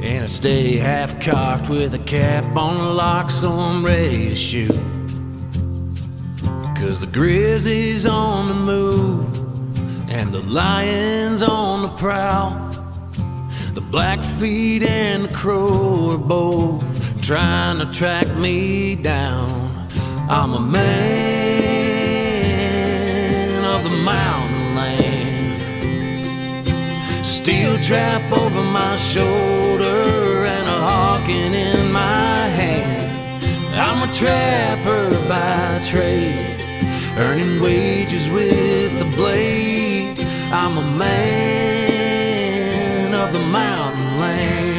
And I stay half-cocked with a cap on the lock, so I'm ready to shoot. 'Cause the grizzly's on the move and the lion's on the prowl. The Blackfeet and the Crow are both trying to track me down. I'm a man of the mountain land, steel trap over my shoulder and a hawking in my hand. I'm a trapper by trade, earning wages with the blade. I'm a man of the mountain land.